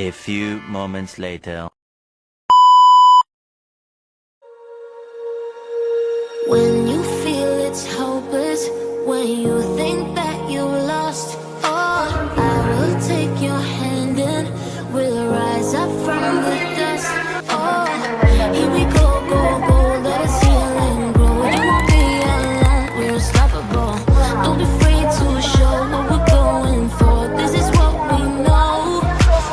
A few moments later. When you feel it's hopeless, when you think that you lost, oh, I will take your hand and we'll rise up from the dust. Oh, here we go, go, go, let us heal and grow. You won't be alone, we're unstoppable. Don't be afraid to show what we're going for. This is what we know.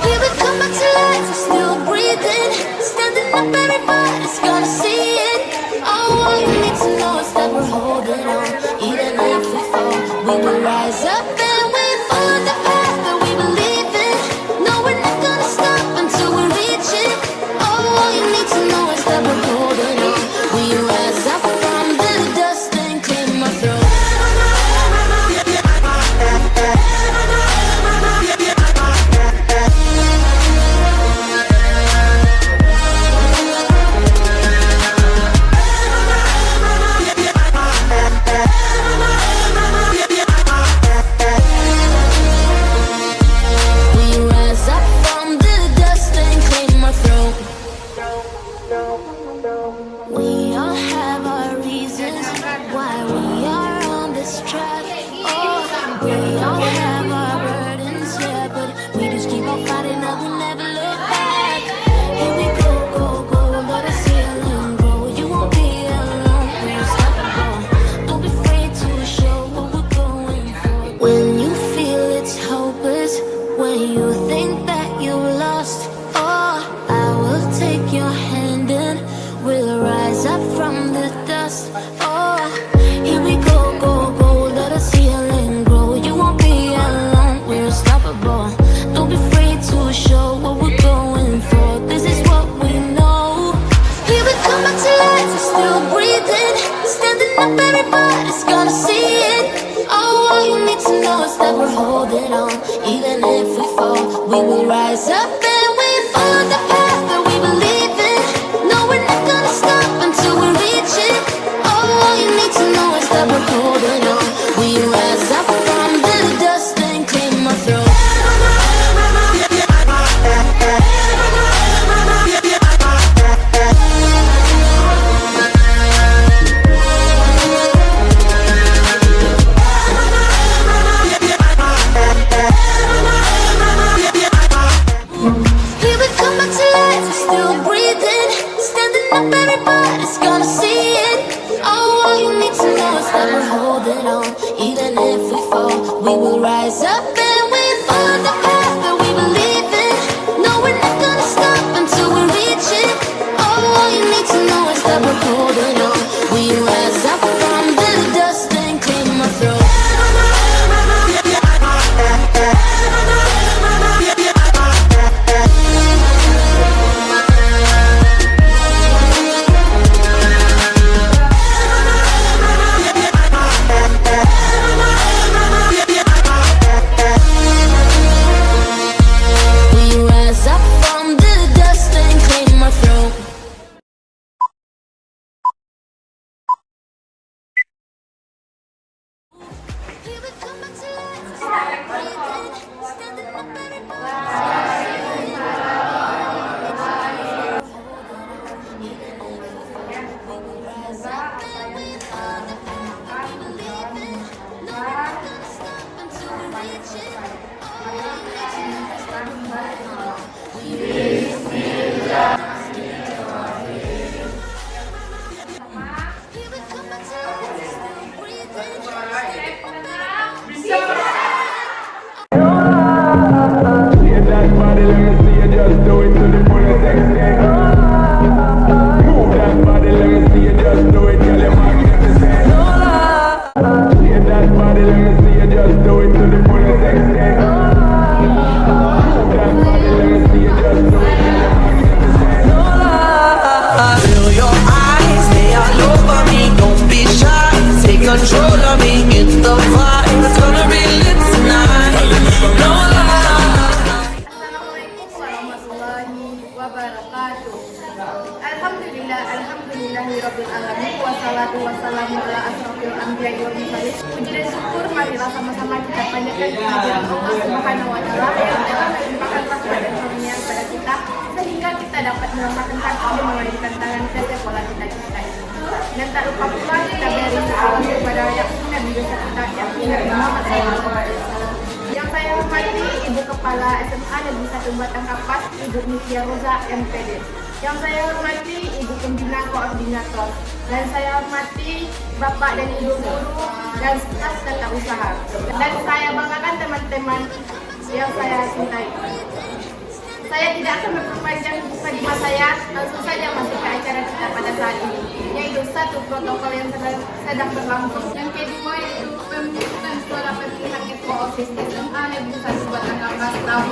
Here we come back to life, we're still breathing, standing up, everybody's gonna see it. Oh, all you need to know is that we're holding on. Even if we fall, we will rise up and we follow the path that we believe in. No, we're not gonna stop until we reach it. Oh, all you need to know is that we're holding on. We rise up from the dust and clear my throat. We all have our reasons why we are on this track. Oh, we all have our burdens, yeah, but we just keep on fighting and we never look back. Here we go, go, go, let us heal and grow. You won't be alone, we're unstoppable. Don't be afraid to show what we're going for. When you feel it's hopeless, when you think that you lost, oh, I will take your hand and we'll rise up from the dust. Oh, here we go, go, go, let us heal and grow. You won't be alone, we're unstoppable. Don't be afraid to show what we're going for. This is what we know. Here we come back to life, we're still breathing, standing up, everybody's gonna see it. Oh, all you need to know is that we're holding on. Even if we fall, we will rise up and we follow the path that we believe in. No, we're not gonna stop until we reach it. Oh, all you need to know is that we're holding on. We rise up from the dust and clear my throat. Here we come back to life, we're still breathing, standing up, everybody's gonna see it. Oh, all you need to know is that we're holding on. Even if we fall, we will rise up and we follow the path that we believe in. No, we're not gonna stop until we reach it. Oh, all you need to know is that we're holding on. We rise up from the dust and clear my throat. We rise up from the dust and clear my throat. Here we come back to life, we're still breathing, standing up, everybody's rise up and we follow the path that we believe in. No, we're not gonna stop until we reach it. Oh, all you need to know is that we're holding on. Here we come back to life, we're still breathing, standing up, everybody's Shake that body, let me see you just do it to the fullest extent. Move that body, let me see you just do it till you're magnificent. Shake that body, let me see you just do it to the fullest extent. Move that body, let me see you just do it till you're magnificent. Feel your eyes, they all over me. Don't be shy, take control of me. Get the vibe, it's gonna be lit tonight. No lie. Assalamualaikum warahmatullahi wabarakatuh. Alhamdulillahirabbil alamin wassalatu wassalamu ala asrofil anbiya'i wal mursalin. Puji dan syukur marilah sama-sama kita panjatkan kehadiran Allah Subhanahu wa taala yang telah melimpahkan memberikan rahmat dan karunia kepada kita sehingga kita dapat merasakan kaki dan mengalami tantangan setiap pola kita ini. Dan tak lupa pula kita beri salam kepada yang Nabi besar kita yang Nabi Muhammad SAW. Yang saya hormati Ibu Kepala SMA Negeri 1 Batang Kapas, Ibu Nifia Roza MPD. Yang saya hormati Ibu Pembina Koordinator. Dan saya hormati Bapak dan Ibu Guru dan staf tata usaha. Dan saya banggakan teman-teman yang saya cintai. Saya tidak akan memperpanjang mukadimah saya, langsung saja masuk ke acara kita pada saat ini, yaitu satu protokol yang sedang berlangsung. Yang kedua yaitu pemungutan suara pemilihan ketua OSIS SMA Negeri 1 Batang Kapas tahun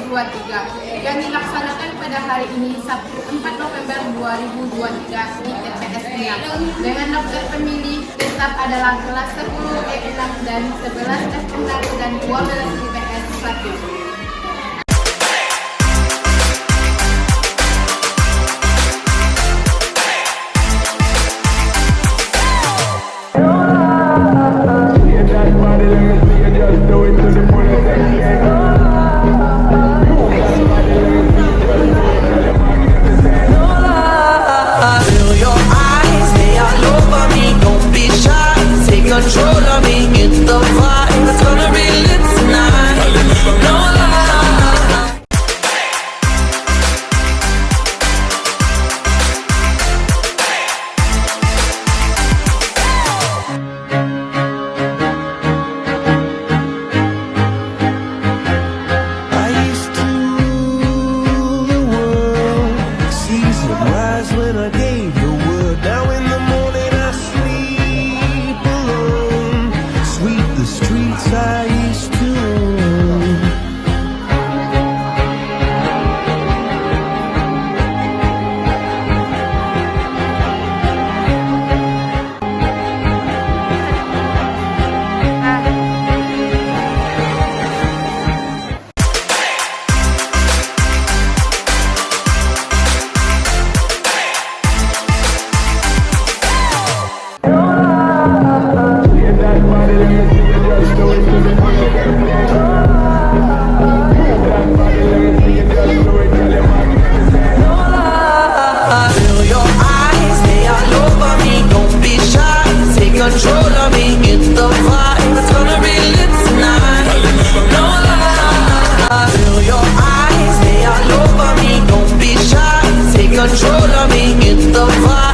2023 yang dilaksanakan pada hari ini Sabtu 4 November 2023 di TPS Niat dengan daftar pemilih tetap adalah kelas 10 E6 dan 11 F6 dan 12 IPS 1. Control of me, get the vibe. It's gonna be lit tonight. No lie. I used to rule the world. Season rise when I gave the word. Now in the morning I sleep alone. Sweep the streets I used to own. Feel your eyes, they all over me. Don't be shy, take control of me. Get the vibe, it's gonna be lit tonight. No lie. Feel your eyes, they all over me. Don't be shy, take control of me. Get the vibe.